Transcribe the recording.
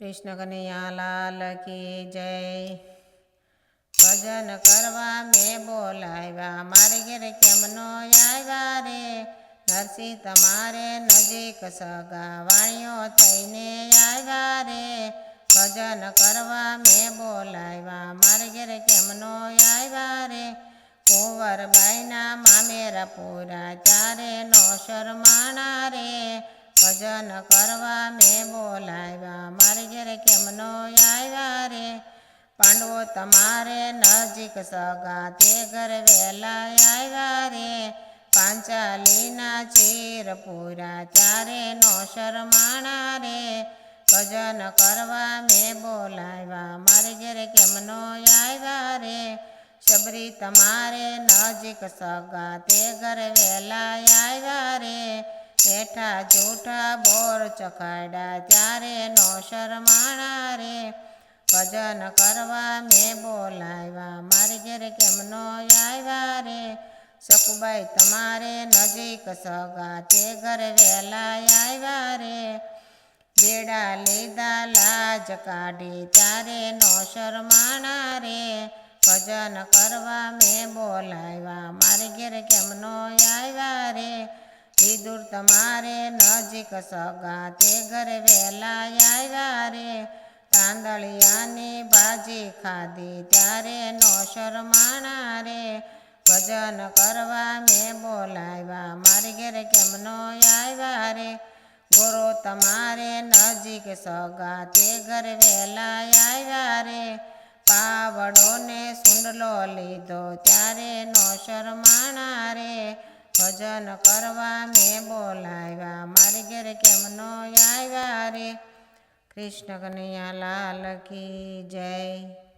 कृष्ण कन्हैया लाल की जय। भजन करवा में बोलाव्या मारे घेर केम नो आव्या रे। नरसी तमारे नजीक सगा वाणियों थईने आव्या रे। भजन करवा में बोलाव्या मारे घेर केम नो आव्या रे। कुंवर बाईना मामेरा पूरा त्यारे नो शरमाना रे। भजन करवा में बोलाव्या मारे घेर केम नो आव्या रे। पांडवो तमारे नजीक सगा ते घर वेला आव्या रे। पांचालीना चीर पूरा त्यारे नो शरमाना रे। भजन करवा में बोलाव्या मारे घेर केम नो आव्या रे। शबरी तमारे नजीक सगा ते घर वेला आव्या रे। हेठा जूठा बोर चखाड़ा त्यारे नो शरमाना रे। भजन करवा में बोलाव्या मारे घेर केम नो आव्या रे। सकुबाई तमारे नजीक सगा ते घर वेला आव्या रे। बेड़ा लीधा लाज काढ़ी त्यारे नो शरमाना रे। भजन करवा में बोलाव्या मारे घेर केम नो आव्या रे। विदुर तमारे नजीक सगा ते घर वेला आव्या रे। तांदळियानी भाजी खाधी त्यारे नो शरमाना रे। भजन करवा में बोलाव्या मारे घेर केम नो आव्या रे। गोरो तमारे नजीक सगा ते घर वेला आव्या रे। पावड़ो ने सुंडलो लीधो त्यारे नो शरमाना रे। भजन करवा में बोलाव्या मारे घेर केम नो आव्या रे। कृष्ण कन्हैया लाल की जय।